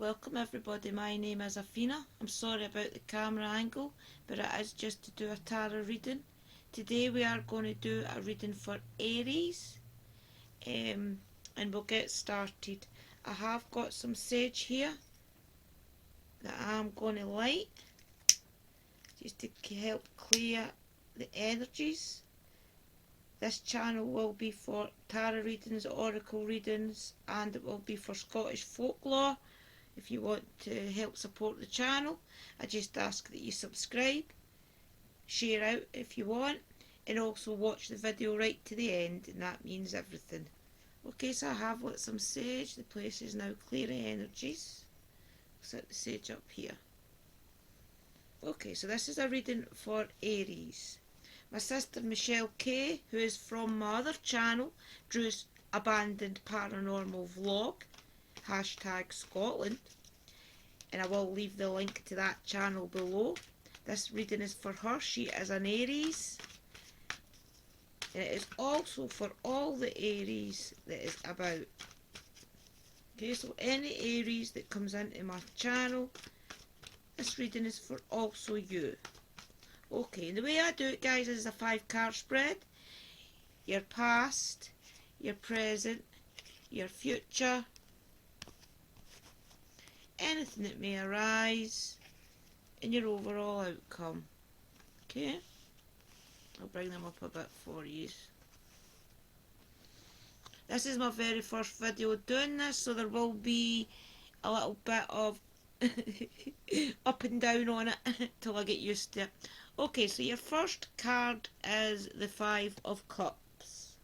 Welcome everybody, my name is Afina. I'm sorry about the camera angle, but it is just to do a tarot reading. Today we are going to do a reading for Aries, and we'll get started. I have got some sage here that I'm going to light, just to help clear the energies. This channel will be for tarot readings, oracle readings, and it will be for Scottish folklore. If you want to help support the channel, I just ask that you subscribe, share out if you want, and also watch the video right to the end, and that means everything. Okay, so I have lit some sage. The place is now clear of energies. Set the sage up here. Okay, so this is a reading for Aries. My sister Michelle K, who is from my other channel, Drew's Abandoned Paranormal Vlog, #Scotland, and I will leave the link to that channel below. This reading is for her. She is an Aries, and it is also for all the Aries that is about. Okay, so any Aries that comes into my channel, this reading is for also you. Okay, and the way I do it, guys, is a 5-card spread. Your past, your present, your future, anything that may arise, and your overall outcome. Okay, I'll bring them up a bit for you. This is my very first video doing this, so there will be a little bit of up and down on it till I get used to it. Okay, so your first card is the 5 of Cups.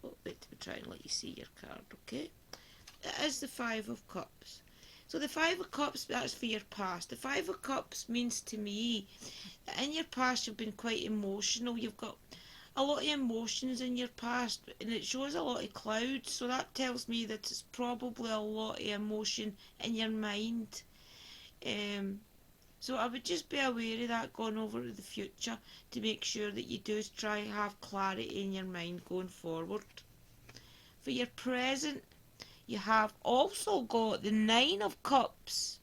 Oh, wait, I'm trying to let you see your card, okay? It is the 5 of Cups. So the 5 of Cups, that's for your past. The 5 of Cups means to me that in your past you've been quite emotional. You've got a lot of emotions in your past, and it shows a lot of clouds. So that tells me that it's probably a lot of emotion in your mind. So I would just be aware of that going over to the future, to make sure that you do try and have clarity in your mind going forward. For your present, you have also got the 9 of Cups.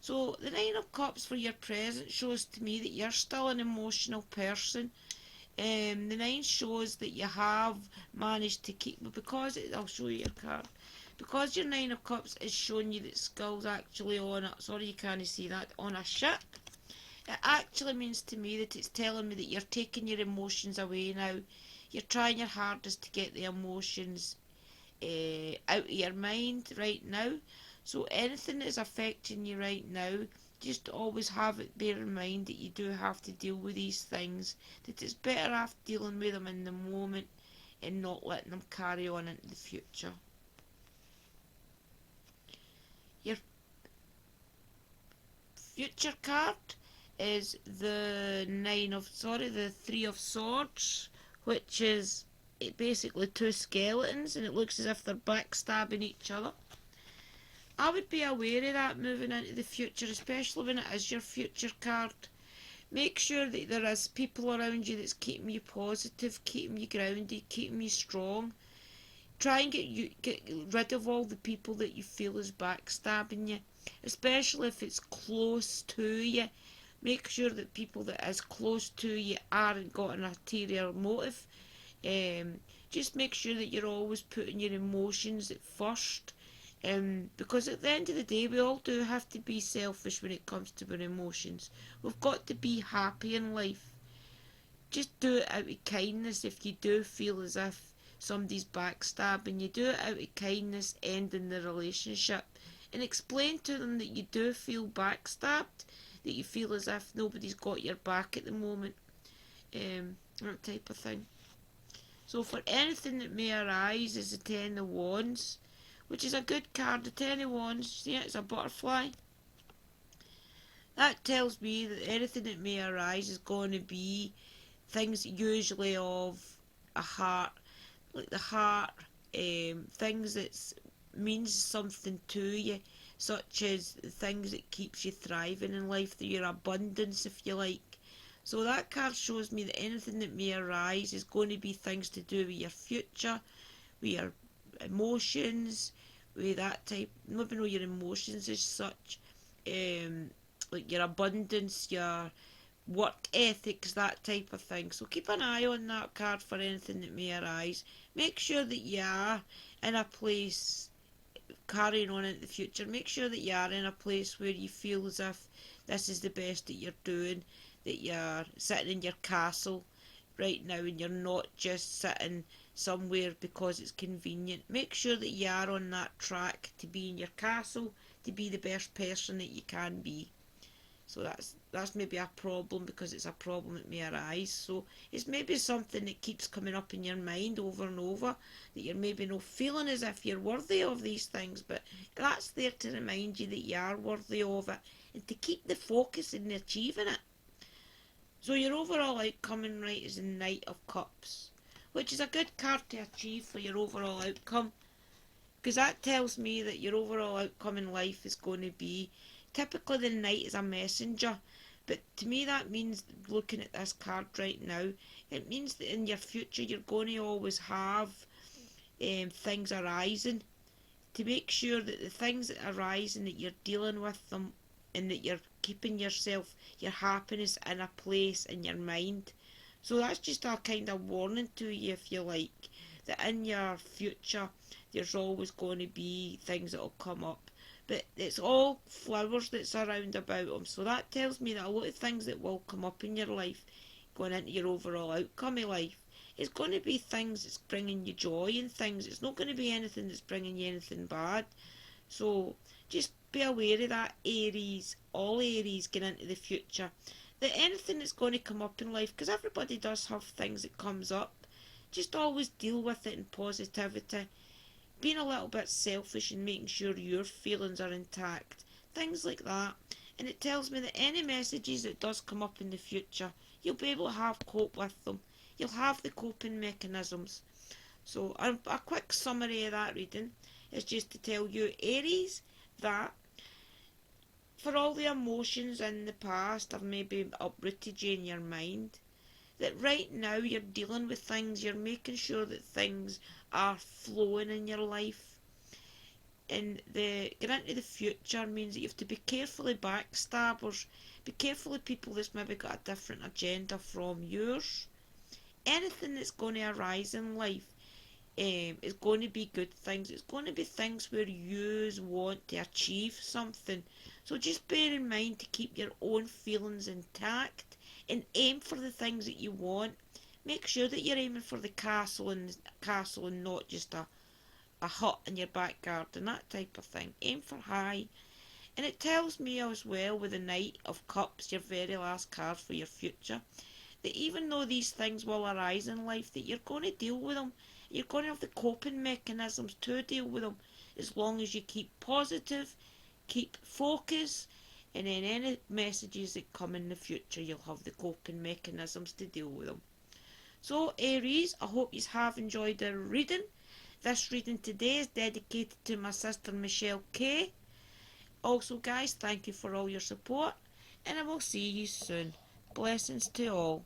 So the 9 of Cups for your present shows to me that you're still an emotional person. The 9 shows that you have managed to keep, because I'll show you your card. Because your 9 of Cups is showing you that Skull's actually on it, sorry you can't see that, on a ship. It actually means to me that it's telling me that you're taking your emotions away now. You're trying your hardest to get the emotions out of your mind right now. So anything that's affecting you right now, just always have it, bear in mind that you do have to deal with these things, that it's better off dealing with them in the moment and not letting them carry on into the future. Your future card is the the 3 of Swords, which is basically 2 skeletons, and it looks as if they're backstabbing each other. I would be aware of that moving into the future, especially when it is your future card. Make sure that there is people around you that's keeping you positive, keeping you grounded, keeping you strong. Try and get rid of all the people that you feel is backstabbing you, especially if it's close to you. Make sure that people that is close to you aren't got an ulterior motive. Just make sure that you're always putting your emotions at first. Because at the end of the day, we all do have to be selfish when it comes to our emotions. We've got to be happy in life. Just do it out of kindness. If you do feel as if somebody's backstabbing you, do it out of kindness, ending the relationship, and explain to them that you do feel backstabbed, that you feel as if nobody's got your back at the moment, that type of thing. So for anything that may arise is the 10 of Wands, which is a good card. The 10 of Wands, see it, it's a butterfly. That tells me that anything that may arise is going to be things usually of a heart, like the heart, things that means something to you, such as the things that keeps you thriving in life, your abundance, if you like. So that card shows me that anything that may arise is going to be things to do with your future, with your emotions, with that type, maybe know your emotions as such, like your abundance, your work ethics, that type of thing. So keep an eye on that card for anything that may arise. Make sure that you are in a place carrying on into the future. Make sure that you are in a place where you feel as if this is the best that you're doing, that you're sitting in your castle right now and you're not just sitting somewhere because it's convenient. Make sure that you are on that track to be in your castle, to be the best person that you can be. So that's maybe a problem because it's a problem that may arise. So it's maybe something that keeps coming up in your mind over and over, that you're maybe not feeling as if you're worthy of these things, but that's there to remind you that you are worthy of it and to keep the focus in achieving it. So your overall outcome in right is the Knight of Cups, which is a good card to achieve for your overall outcome, because that tells me that your overall outcome in life is going to be, typically the knight is a messenger, but to me that means, looking at this card right now, it means that in your future you're going to always have things arising, to make sure that the things that arise and that you're dealing with them and that you're keeping yourself, your happiness in a place in your mind. So that's just a kind of warning to you, if you like, that in your future there's always going to be things that will come up. But it's all flowers that's around about them. So that tells me that a lot of things that will come up in your life, going into your overall outcome of life, it's going to be things that's bringing you joy and things. It's not going to be anything that's bringing you anything bad. So just be aware of that, Aries, all Aries going into the future. That anything that's going to come up in life, because everybody does have things that comes up, just always deal with it in positivity. Being a little bit selfish and making sure your feelings are intact. Things like that. And it tells me that any messages that does come up in the future, you'll be able to have cope with them. You'll have the coping mechanisms. So a quick summary of that reading is just to tell you, Aries, that for all the emotions in the past have maybe uprooted you in your mind, that right now you're dealing with things, you're making sure that things are flowing in your life. And the getting into the future means that you have to be careful of backstabbers, be careful of people that's maybe got a different agenda from yours. Anything that's going to arise in life is going to be good things. It's going to be things where you want to achieve something. So just bear in mind to keep your own feelings intact and aim for the things that you want. Make sure that you're aiming for the castle and not just a hut in your back garden, that type of thing. Aim for high. And it tells me as well, with the Knight of Cups, your very last card for your future, that even though these things will arise in life, that you're going to deal with them. You're going to have the coping mechanisms to deal with them, as long as you keep positive, keep focus, and then any messages that come in the future, you'll have the coping mechanisms to deal with them. So Aries, I hope you have enjoyed the reading. This reading today is dedicated to my sister Michelle K. Also guys, thank you for all your support, and I will see you soon. Blessings to all.